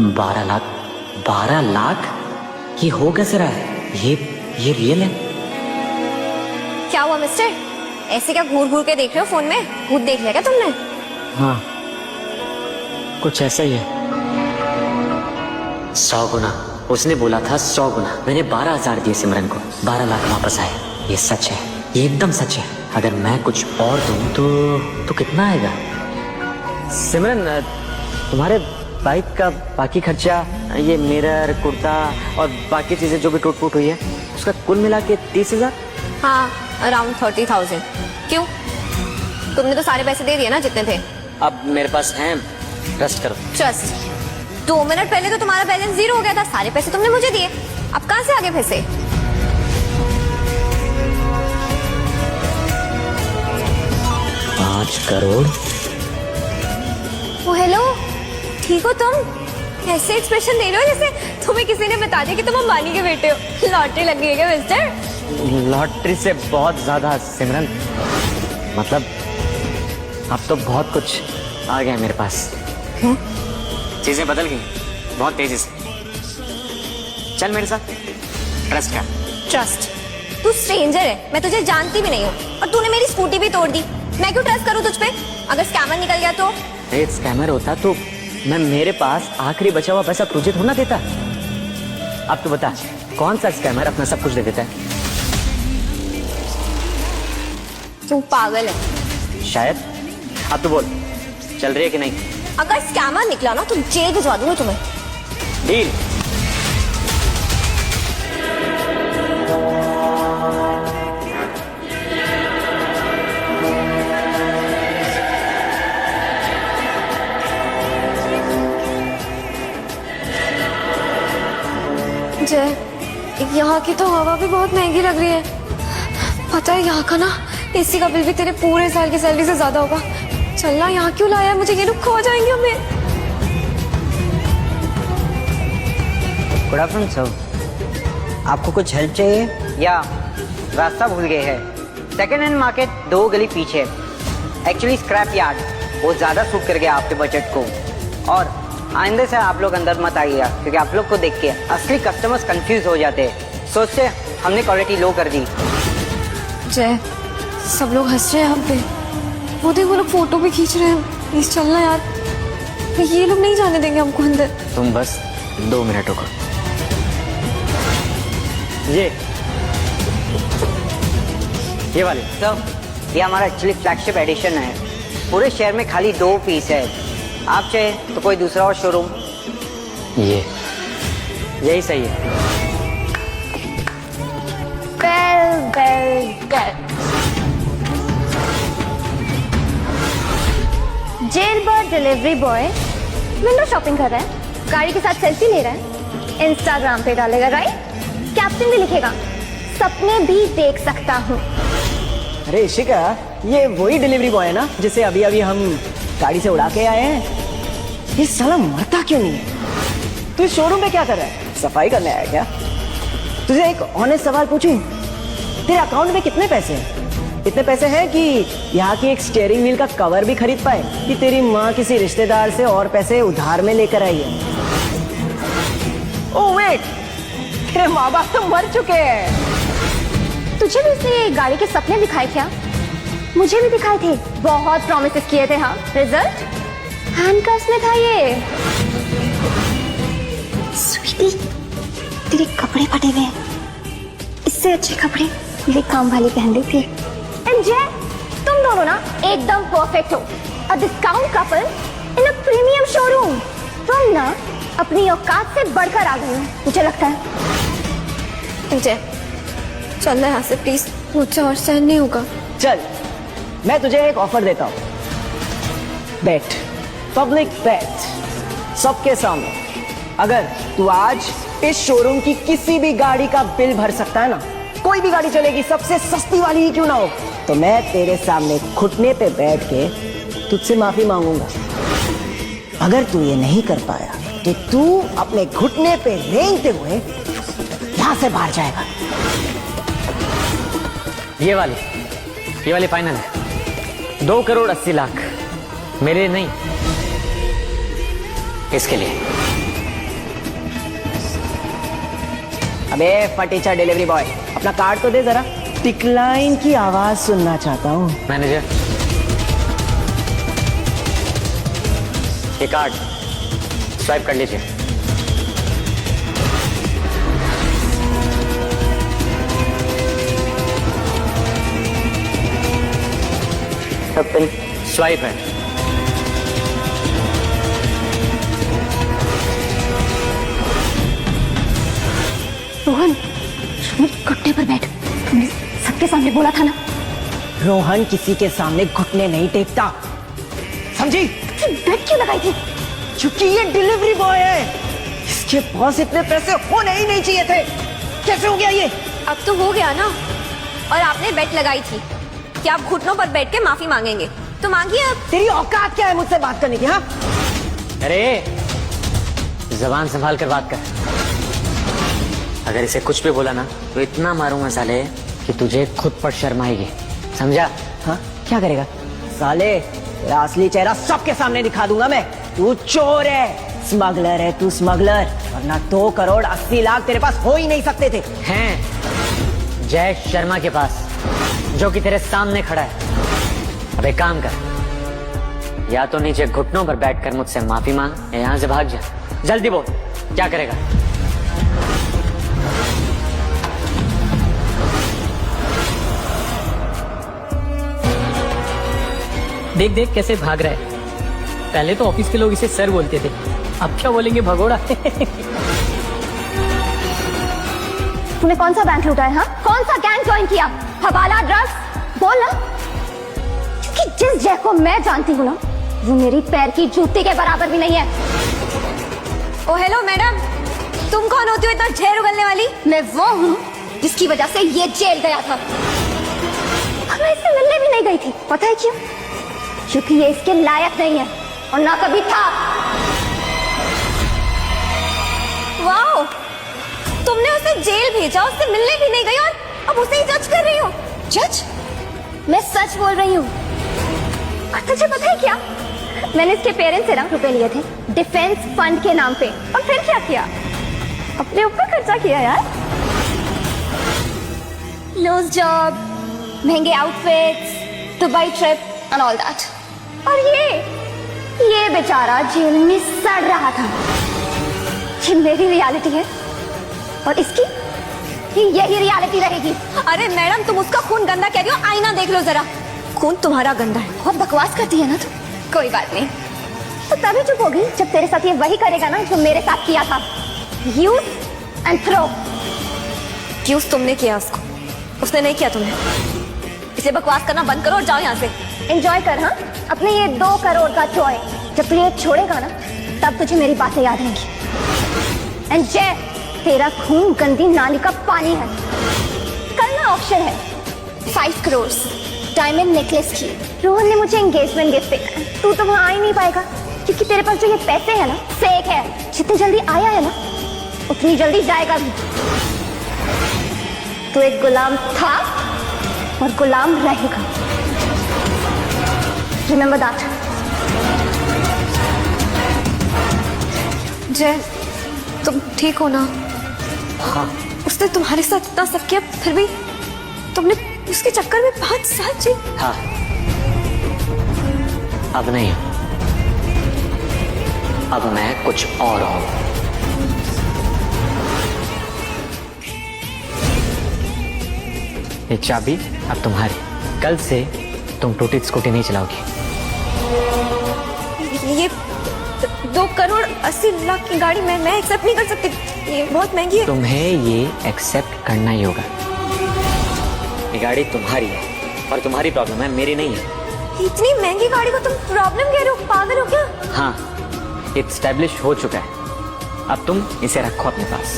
12 लाख? 12 लाख? ये हो कैसे रहा है? ये रियल है? क्या हुआ मिस्टर, ऐसे क्या घूर घूर के देख रहे हो फोन में? भूत देख लिया क्या तुमने? हाँ, कुछ ऐसा ही है। 100 गुना उसने बोला था, 100 गुना। मैंने 12,000 दिए सिमरन को, 12 लाख वापस आए। ये सच है, ये एकदम सच है। अगर मैं कुछ और दूं तो कितना आएगा? सिमरन, तुम्हारे बाइक का बाकी खर्चा, ये मिरर, कुर्ता और बाकी चीजें जो भी टूट फूट हुई है, उसका कुल मिला के 30,000? हाँ, अराउंड 30,000। क्यों, तुमने तो सारे पैसे दे दिए ना जितने थे। अब मेरे पास हैं, ट्रस्ट करो। ट्रस्ट? 2 मिनट पहले तो तुम्हारा बैलेंस 0 हो गया था, सारे पैसे तुमने मुझे दिए, अब कहां से आगे पैसे? 5 करोड़? ओ हेलो, ठीक हो तुम? ऐसे एक्सप्रेशन दे रहे हो जैसे तुम्हें किसी ने बता दिया कि तुम अंबानी के बेटे हो। लॉटरी लग गई है क्या मिस्टर? लॉटरी से बहुत ज्यादा सिमरन, मतलब अब तो बहुत कुछ आ गया मेरे पास। चीजें बदल गई बहुत तेजी से। चल मेरे साथ, ट्रस्ट कर। ट्रस्ट? तू स्ट्रेंजर है, मैं तुझे जानती भी नहीं हूँ, और तूने मेरी स्कूटी भी तोड़ दी। मैं क्यों ट्रस्ट करूँ तुझ पे? अगर स्कैमर निकल गया तो? स्कैमर होता तो मैं मेरे पास आखिरी बचा हुआ पैसा तुझे थोड़ा ना देता। अब तू बता, कौन सा स्कैमर अपना सब कुछ दे देता है? तू पागल है शायद। अब तू बोल, चल रही है कि नहीं? अगर स्कैमर निकला ना तो जेल भिजवा दूंगा तुम्हें। डील। जय, यहाँ की तो हवा भी बहुत महंगी लग रही है। पता है यहाँ का ना एसी का बिल भी तेरे पूरे साल की सैलरी से ज्यादा होगा। चलना, यहाँ क्यों लाया है मुझे? ये लोग खो जाएंगे हमें। गुड आफ्टरनून सर, आपको कुछ हेल्प चाहिए या रास्ता भूल गए हैं? सेकेंड हैंड मार्केट 2 गली पीछे, एक्चुअली स्क्रैप यार्ड बहुत ज़्यादा सूट कर गया आपके बजट को। और आइंदे से आप लोग अंदर मत आइएगा, क्योंकि आप लोग को देख के असली कस्टमर्स कंफ्यूज हो जाते हैं। सोचते हमने क्वालिटी लो कर दी। जय, सब लोग हंस रहे हैं हम पे। वो देख, वो लोग फोटो भी खींच रहे हैं। प्लीज चलना यार, ये लोग नहीं जाने देंगे हमको अंदर। तुम बस 2 मिनट रुको। ये वाले सर, ये हमारा एक्चुअली फ्लैगशिप एडिशन है। पूरे शहर में खाली 2 पीस है। आप चाहे तो कोई दूसरा और शोरूम। यही सही है। Jail bird delivery boy window shopping कर रहा है, गाड़ी के साथ सेल्फी ले रहा है, इंस्टाग्राम पे डालेगा, राइट? कैप्शन भी लिखेगा, सपने भी देख सकता हूँ। अरे इशिका, ये वही डिलीवरी बॉय है ना जिसे अभी अभी हम गाड़ी से उड़ा के आए हैं? ये साला मरता क्यों नहीं है? तू इस शोरूम पे क्या कर रहा है? सफाई करने आया क्या? तुझे एक ऑनेस्ट सवाल पूछूं, तेरे अकाउंट में कितने पैसे हैं? इतने पैसे हैं कि यहाँ की एक स्टीयरिंग व्हील का कवर भी खरीद पाए, कि तेरी माँ किसी रिश्तेदार से और पैसे उधार में लेकर आई है? ओह वेट, तेरे माँ बाप तो मर चुके हैं। तुझे भी उसने गाड़ी के सपने दिखाए क्या? मुझे भी दिखाए थे, बहुत प्रॉमिसेस किए थे। हाँ, रिजल्ट हैंडकफ्स में था ये। स्वीटी, तेरे कपड़े फटे हुए हैं, इससे अच्छे कपड़े मेरे काम वाली पहन रही थी। एंड जय, तुम दोनों ना एकदम परफेक्ट हो। अ discount couple in a premium showroom. तुम ना अपनी औकात से बढ़कर आ गए हो, मुझे लगता है। जय, चलना यहाँ से प्लीज, मुझसे और सहन नहीं होगा। चल, मैं तुझे एक ऑफर देता हूँ। बेट, पब्लिक बेट, सबके सामने। अगर तू आज इस शोरूम की किसी भी गाड़ी का बिल भर सकता है ना, कोई भी गाड़ी चलेगी, सबसे सस्ती वाली ही क्यों ना हो, तो मैं तेरे सामने घुटने पे बैठ के तुझसे माफी मांगूंगा। अगर तू ये नहीं कर पाया तो तू अपने घुटने पे रेंगते हुए यहां से बाहर जाएगा। ये वाली फाइनल है। 2 करोड़ 80 लाख मेरे नहीं, इसके लिए। अबे फटीचा डिलीवरी बॉय, अपना कार्ड तो दे जरा, डिक्लाइन की आवाज सुनना चाहता हूँ। मैनेजर, ये कार्ड स्वाइप कर लीजिए। स्वाइप है। रोहन, घुटने पर बैठ। तुमने सबके सामने बोला था ना। रोहन किसी के सामने घुटने नहीं टेकता, समझी? बेट क्यों लगाई थी? क्योंकि ये डिलीवरी बॉय है, इसके पास इतने पैसे होने ही नहीं चाहिए थे। कैसे हो गया ये? अब तो हो गया ना। और आपने बेट लगाई थी कि आप घुटनों पर बैठ के माफी मांगेंगे, तो मांगिए अब। तेरी औकात क्या है मुझसे बात करने की? हाँ, अरे जबान संभाल कर बात कर। अगर इसे कुछ भी बोला ना तो इतना मारूंगा साले कि तुझे खुद पर शर्म आएगी, समझा? हाँ, क्या करेगा साले? तेरा असली चेहरा सबके सामने दिखा दूंगा मैं। तू चोर है, स्मगलर है तू, स्मगलर। वरना 2 करोड़ 80 लाख तेरे पास हो ही नहीं सकते थे। हैं जय शर्मा के पास, जो कि तेरे सामने खड़ा है। अब एक काम कर, या तो नीचे घुटनों पर बैठकर मुझसे माफी मांग या यहां से भाग जा। जल्दी बोल, क्या करेगा? देख देख कैसे भाग रहा है। पहले तो ऑफिस के लोग इसे सर बोलते थे, अब क्या बोलेंगे? भगोड़ा। तूने कौन सा बैंक लूटा है? हाँ, कौन सा गैंग ज्वाइन किया? हवाला, ड्रग्स? बोल ना। क्योंकि जिस जय को मैं जानती हूँ ना, वो मेरी पैर की जूती के बराबर भी नहीं है। ओ हेलो मैडम, तुम कौन होती हो इतना ढेर उगलने वाली? मैं वो हूँ जिसकी वजह से ये जेल गया था। और मैं इससे मिलने भी नहीं गई थी। पता है क्यों? क्योंकि ये इसके लायक नहीं है और ना कभी था। वाओ, तुमने उसे जेल भेजा, उससे मिलने भी नहीं गई और अब उसे ही जज कर रही हो। जज? मैं सच बोल रही हूँ। और तुझे पता है क्या? मैंने इसके पेरेंट्स से ना रुपए लिए थे डिफेंस फंड के नाम पे, और फिर क्या किया? अपने ऊपर खर्चा किया यार। लूज जॉब, महंगे outfits, Dubai trip and all that. और ये बेचारा जेल में सड़ रहा था। ये मेरी रियलिटी है और इसकी यही रियलिटी रहेगी। अरे मैडम, तुम उसका खून गंदा कह रही हो, आईना देख लो जरा। खून तुम्हारा गंदा है। बहुत बकवास करती है ना तू। कोई बात नहीं, तो तभी चुप होगी जब तेरे साथ ये वही करेगा ना जो मेरे साथ किया था। Use and throw. यूज तुमने किया उसको, उसने नहीं किया तुम्हें। इसे बकवास करना बंद करो और जाओ यहाँ से। एंजॉय कर। हाँ, अपने ये 2 करोड़ का टॉय। जब तू ये छोड़ेगा ना, तब तुझे मेरी बातें याद रहेंगी। एंड जय, तेरा खून गंदी नाली का पानी है। कल ना ऑप्शन है 5 करोड़ डायमंड नेकलेस की। रोहन ने मुझे एंगेजमेंट गिफ्ट देना है। तू तो वहां आ ही नहीं पाएगा क्योंकि तेरे पास जो ये पैसे है ना, फेक है। जितनी जल्दी आया है ना, उतनी जल्दी जाएगा भी। तू एक गुलाम था और गुलाम रहेगा। Remember that. जय, तुम ठीक हो ना? हाँ। उसने तुम्हारे साथ इतना सब किया, फिर भी तुमने उसके चक्कर में 5 साल जी। हाँ, अब नहीं, अब मैं कुछ और हूं। ये चाबी अब तुम्हारी। कल से तुम टूटी स्कूटी नहीं चलाओगी। ये 2 करोड़ 80 लाख की गाड़ी मैं एक्सेप्ट नहीं कर सकती, ये बहुत महंगी है। तुम्हें ये एक्सेप्ट करना ही होगा। ये गाड़ी तुम्हारी है और तुम्हारी प्रॉब्लम है, मेरी नहीं है। इतनी महंगी गाड़ी को तुम प्रॉब्लम कह रहे हो? पागल हो क्या? हाँ, एस्टैब्लिश हो चुका है, अब तुम इसे रखो अपने पास।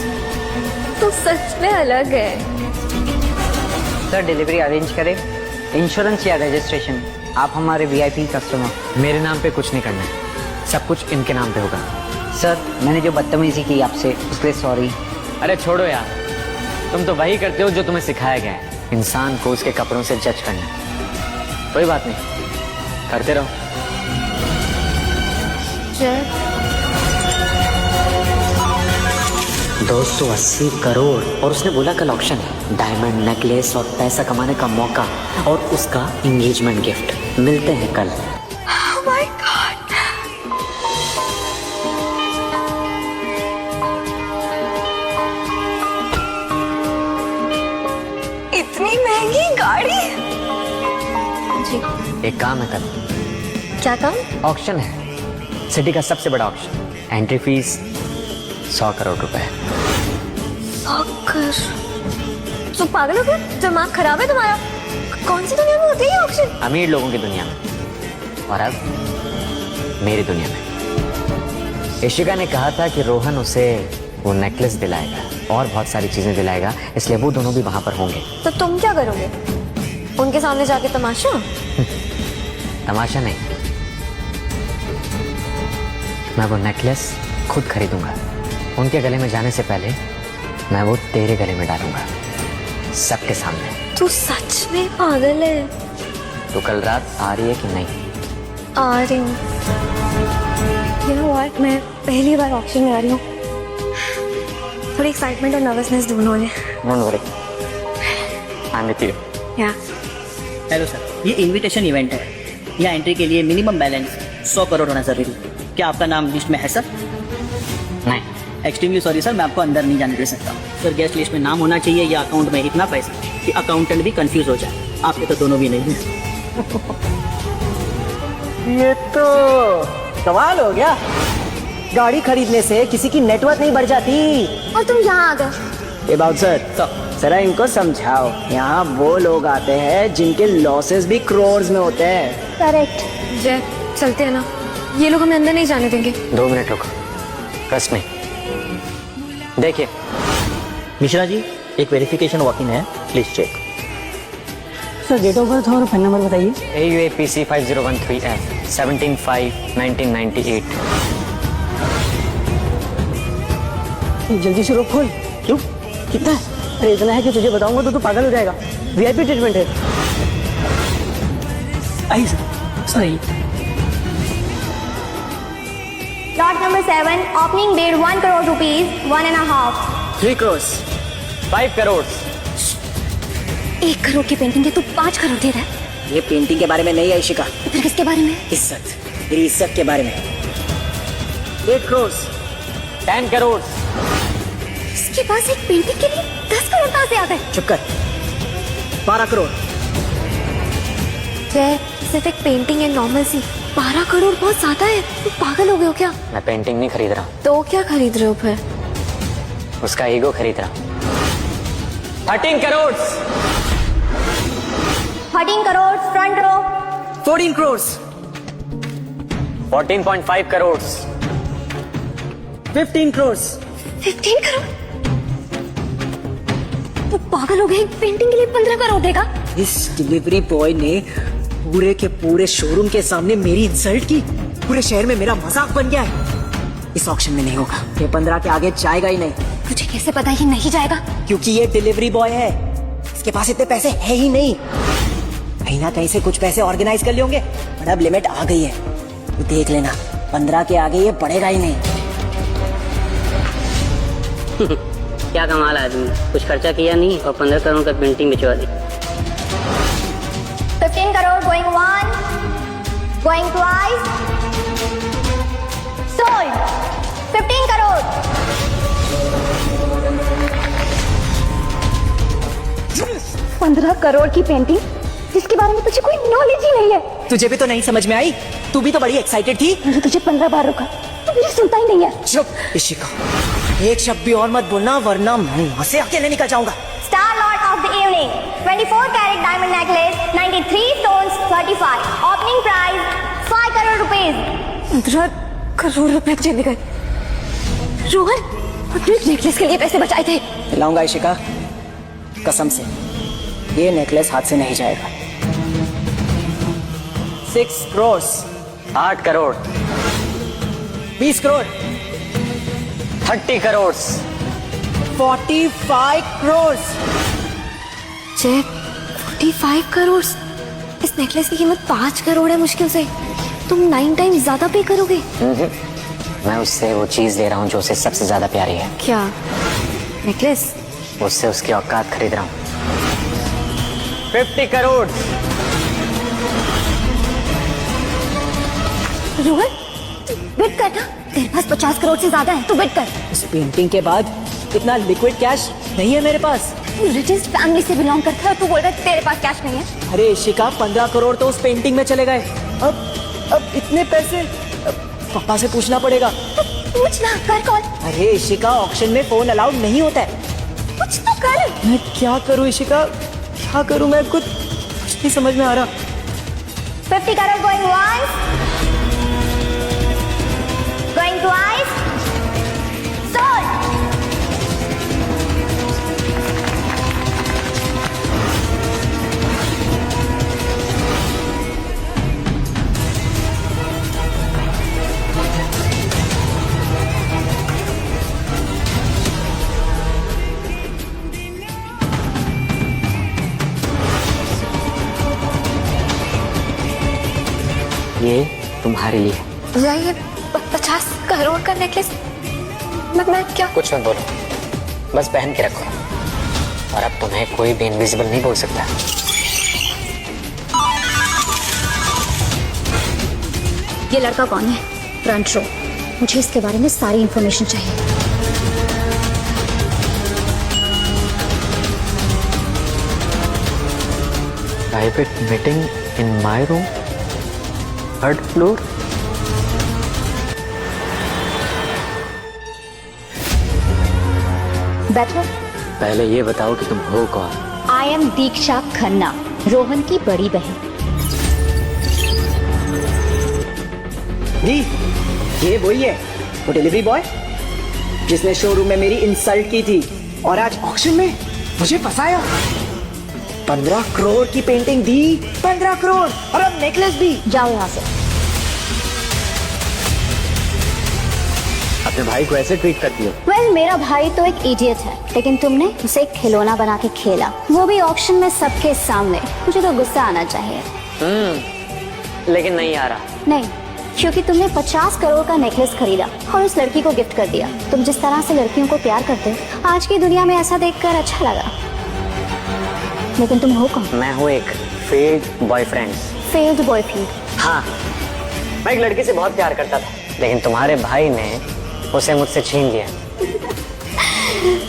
तो सच में अलग है। सर, डिलीवरी अरेंज करें? इंश्योरेंस या रजिस्ट्रेशन? आप हमारे VIP कस्टमर। मेरे नाम पे कुछ नहीं करना है, सब कुछ इनके नाम पे होगा। सर, मैंने जो बदतमीजी की आपसे, उसके लिए सॉरी। अरे छोड़ो यार, तुम तो वही करते हो जो तुम्हें सिखाया गया है, इंसान को उसके कपड़ों से जज करना। कोई बात नहीं, करते रहो। 280 करोड़। और उसने बोला कल ऑक्शन है, डायमंड नेकलेस और पैसा कमाने का मौका और उसका एंगेजमेंट गिफ्ट। मिलते हैं कल। Oh my God! इतनी महंगी गाड़ी। जी, एक काम है कल, क्या काम? ऑक्शन है, सिटी का सबसे बड़ा ऑक्शन। एंट्री फीस 100 करोड़ रुपए। तुम पागल हो गए? दिमाग खराब है तुम्हारा? कौन सी दुनिया में होती है ऑक्शन? अमीर लोगों की दुनिया में, और अब मेरी दुनिया में। इशिका ने कहा था कि रोहन उसे वो नेकलेस दिलाएगा और बहुत सारी चीजें दिलाएगा, इसलिए वो दोनों भी वहां पर होंगे। तो तुम क्या करोगे? उनके सामने जाके तमाशा? तमाशा नहीं, मैं वो नेकलेस खुद खरीदूंगा। उनके गले में जाने से पहले मैं वो तेरे गले में डालूंगा, सबके सामने। तू सच में पागल है? तो कल रात आ रही है कि नहीं? आ रही हूँ। You know what? मैं पहली बार ऑक्शन में आ रही हूँ। थोड़ी एक्साइटमेंट और नर्वसनेस दोनों है। Don't worry, I'm with you. या हेलो सर, ये इनविटेशन इवेंट है। यहाँ एंट्री के लिए मिनिमम बैलेंस 100 करोड़ होना जरूरी। क्या आपका नाम लिस्ट में है सर? नहीं, एक्सट्रीमली सॉरी सर, मैं आपको अंदर नहीं जाने दे सकता। सर गेस्ट लिस्ट में नाम होना चाहिए या अकाउंट में इतना पैसा कि अकाउंटेंट भी कंफ्यूज हो जाए। आपके तो दोनों भी नहीं है। ये तो कमाल हो गया। गाड़ी खरीदने से किसी की नेटवर्थ नहीं बढ़ जाती। और तुम यहाँ आ गए। ये बाउंसर, जरा इनको समझाओ, यहाँ वो लोग आते हैं जिनके लॉसेस भी करोड़ में होते हैं। करेक्ट। जय, चलते हैं ना, ये लोग हमें अंदर नहीं जाने देंगे। 2 मिनट रुको, ट्रस्ट में। देखिए मिश्रा जी, एक वेरिफिकेशन वॉक-इन है, please check. Sir date of birth और फोन नंबर बताइए। AUAPC 5013F 17/5/1998। जल्दी से रोक खोल। क्यों, कितना है? अरे इतना है कि तुझे बताऊंगा तो तू पागल हो जाएगा। VIP ट्रीटमेंट है। आई सर, सही। Lot number 7, opening bid 1 crore rupees, 1.5। 3 crore. 5 crore. 1 crore की पेंटिंग है, तू 5 करोड़ दे रहा है? ये पेंटिंग के बारे में नहीं है इशिका, तो फिर किसके बारे में? इज्जत, तेरी इज्जत के बारे में। 8 करोड़। 10 करोड़। इसके पास एक पेंटिंग के लिए 10 करोड़ कहाँ से आ गए? चुप कर। 12 करोड़। जय, सिर्फ एक पेंटिंग है नॉर्मल सी, 12 करोड़ बहुत ज्यादा है। तुम पागल हो गए हो क्या? मैं पेंटिंग नहीं खरीद रहा हूँ, तो क्या खरीद रहे हो फिर? उसका ईगो खरीद रहा हूँ। 13 करोड़। 13 crore, front row. 14 करोड़। 14.5 करोड़। 15 करोड़। 15 करोड़? तो पागल हो गए, एक पेंटिंग के लिए 15 करोड़ देगा? इस डिलीवरी बॉय ने पूरे के पूरे शोरूम के सामने मेरी इंसल्ट की। पूरे शहर में मेरा मजाक बन गया है। इस ऑक्शन में नहीं होगा, ये 15 के आगे जाएगा ही नहीं। तुझे कैसे पता ये नहीं जाएगा? क्योंकि ये डिलीवरी बॉय है, इसके पास इतने पैसे है ही नहीं। कहीं ना कहीं से कुछ पैसे ऑर्गेनाइज कर लिए होंगे, पर अब लिमिट आ गई है। तो देख लेना, 15 के आगे ये बढ़ेगा ही नहीं। क्या कमाल आदमी, कुछ खर्चा किया नहीं और 15 करोड़ का पेंटिंग बिचवा दी। 15 crore, going 1, going twice, sold. 15 crore. $15 crore की पेंटिंग जिसके बारे में तुझे कोई नॉलेज ही नहीं है। तुझे भी तो नहीं समझ में आई? तू भी तो बड़ी एक्साइटेड थी। मैंने तुझे 15 बार रोका, तू मेरी सुनता ही नहीं है। चुप इशिका, एक शब्द भी और मत बोलना वरना मैं यहाँ से अकेले निकल जाऊंगा। Star Lord of the evening, 24 carat diamond necklace, 93 stones, 35. Opening price 5 crore rupees. 15 crore रुपए चले गए। रोहन, अपने नेकलेस के लिए पैसे बचाए थे। दिलाऊंगा इशिका, कसम से ये नेकलेस हाथ से नहीं जाएगा। 6 करोड़। 8 करोड़। 20 करोड़। 30 करोड़। 45 करोड़। जय, 45 करोड़? इस नेकलेस की कीमत 5 करोड़ है मुश्किल से। तुम 9 टाइम्स ज्यादा पे करोगे। मैं उससे वो चीज ले रहा हूँ जो उसे सबसे ज्यादा प्यारी है। क्या? नेकलेस? उससे उसकी औकात खरीद रहा हूँ। 50 करोड़। रोहन बिड कर ना, तेरे पास 50 करोड़ से ज्यादा है, तू बिड कर। इस पेंटिंग के बाद इतना लिक्विड कैश नहीं है मेरे पास। तू रिचेस्ट फैमिली से बिलोंग करता है और तू बोल रहा है तेरे पास कैश नहीं है। अरे इशिका, 15 करोड़ तो उस पेंटिंग में चले गए। अब इतने पैसे पापा से पूछना पड़ेगा। तो पूछ ना, कर कॉल। अरे इशिका, ऑक्शन में फोन अलाउड नहीं होता है। कुछ तो कर। मैं क्या करूं इशिका, क्या करूं? मैं कुछ नहीं समझ में आ रहा। 50 crore going once, going twice, sold. ये तुम्हारे लिए। भैया ये 50 करोड़ का नेकलेस मैं क्या? कुछ मत बोलो, बस पहन के रखो। और अब तुम्हें कोई भी इनविजिबल नहीं बोल सकता। ये लड़का कौन है? फ्रंट रो, मुझे इसके बारे में सारी इंफॉर्मेशन चाहिए। Private meeting in my room, 3rd floor. बैठो। पहले ये बताओ कि तुम हो कौन? आई एम दीक्षा खन्ना, रोहन की बड़ी बहन। जी, ये वही है, वो डिलीवरी बॉय जिसने शोरूम में मेरी इंसल्ट की थी और आज ऑक्शन में मुझे फंसाया। 15 करोड़ की पेंटिंग दी, 15 करोड़, और अब नेकलेस भी। जाओ यहाँ से। अपने भाई को ऐसे ट्रीट करती हो? वेल, मेरा भाई तो एक इडियट है, लेकिन तुमने उसे एक खिलौना बना के खेला, वो भी ऑक्शन में सबके सामने। मुझे तो गुस्सा आना चाहिए। लेकिन नहीं आ रहा। नहीं, क्योंकि तुमने 50 करोड़ का नेकलेस खरीदा और उस लड़की को गिफ्ट कर दिया। तुम जिस तरह से लड़कियों को प्यार करते हो, आज की दुनिया में ऐसा देखकर अच्छा लगा। लेकिन तुम हो कौन? मैं हूँ एक फेल्ड बॉयफ्रेंड। Failed boyfriend? हाँ, मैं एक लड़की से बहुत प्यार करता था, लेकिन तुम्हारे भाई ने उसे मुझसे छीन लिया।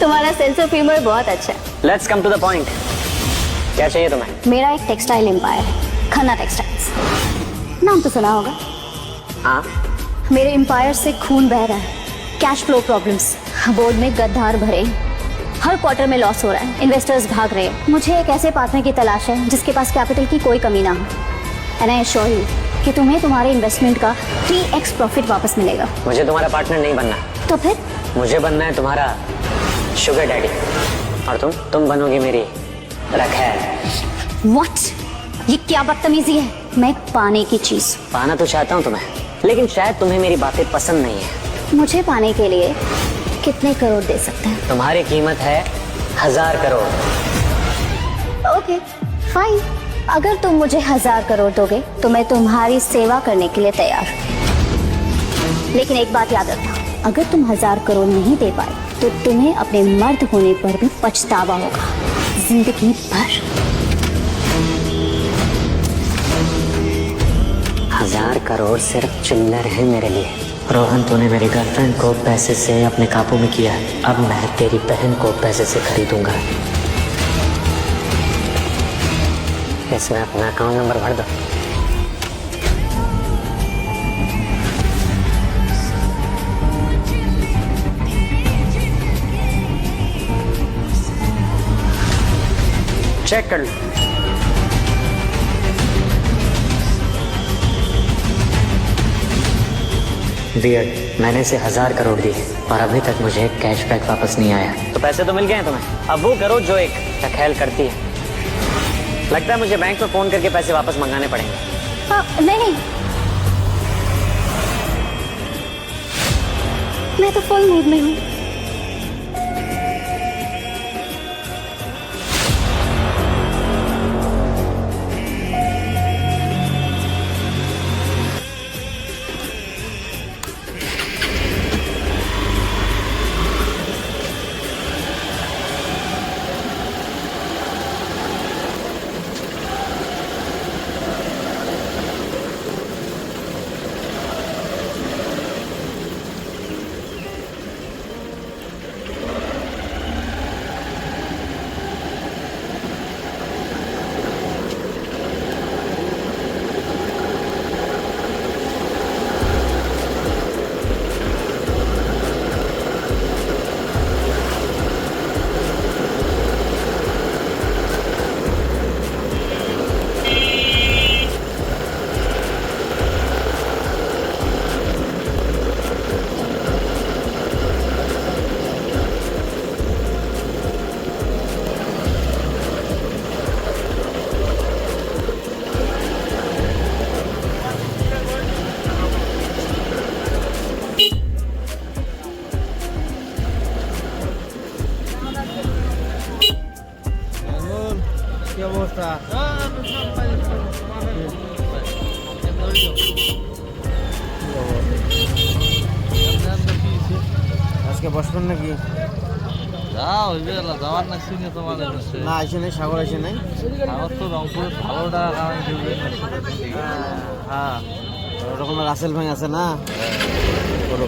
तुम्हारा सेंस ऑफ ह्यूमर बहुत अच्छा है। Let's come to the point. क्या चाहिए तुम्हें? मेरा एक टेक्सटाइल एम्पायर है, खन्ना टेक्सटाइल्स। नाम तो सुना होगा। हाँ। मेरे एम्पायर से खून बह रहा है, कैश फ्लो प्रॉब्लम्स, बोर्ड में गद्दार भरे, हर क्वार्टर में लॉस हो रहा है, इन्वेस्टर्स भाग रहे हैं। मुझे एक ऐसे पार्टनर की तलाश है जिसके पास कैपिटल की कोई कमी ना हो। एंड आई एश्योर यू कि तुम्हें तुम्हारे इन्वेस्टमेंट का 3x प्रॉफिट वापस मिलेगा। मुझे तुम्हारा पार्टनर नहीं बनना। तो फिर? मुझे बनना है तुम्हारा शुगर डैडी, और तुम बनोगी मेरी रखैल। व्हाट? ये क्या बदतमीजी है? मैं पाने की चीज। पाना तो चाहता हूँ तुम्हें, लेकिन शायद तुम्हें मेरी बातें पसंद नहीं है। मुझे पाने के लिए कितने करोड़ दे सकते हैं? तुम्हारी कीमत है 1000 करोड़। ओके फाइन, अगर तुम मुझे 1000 करोड़ दोगे तो मैं तुम्हारी सेवा करने के लिए तैयार हूं। लेकिन एक बात याद रखना, अगर तुम 1000 करोड़ नहीं दे पाए तो तुम्हें अपने मर्द होने पर भी पछतावा होगा जिंदगी भर। 1000 करोड़ सिर्फ चिल्लर है मेरे लिए। रोहन, तूने मेरी गर्लफ्रेंड को पैसे से अपने काबू में किया, अब मैं तेरी बहन को पैसे से खरीदूंगा। इसमें अपना अकाउंट नंबर भर दो। चेक कर लो। वियर्ड, मैंने इसे 1000 करोड़ दिए और अभी तक मुझे कैशबैक वापस नहीं आया। तो पैसे तो मिल गए हैं तुम्हें, अब वो करो जो एक रखैल करती है। लगता है मुझे बैंक में फोन करके पैसे वापस मंगाने पड़ेंगे। नहीं, मैं तो फुल मूड में हूँ। আজকে বসবেন নাকি? যা হইবে না যাওয়ার না শুনে তোমাদের কাছে না আসে নাই, সাগর আসে নাই। আমার তো রংপুরে ভালো টাকা কামাই করবে হ্যাঁ ওরকম রাসেল ভাই আছে না, বলো।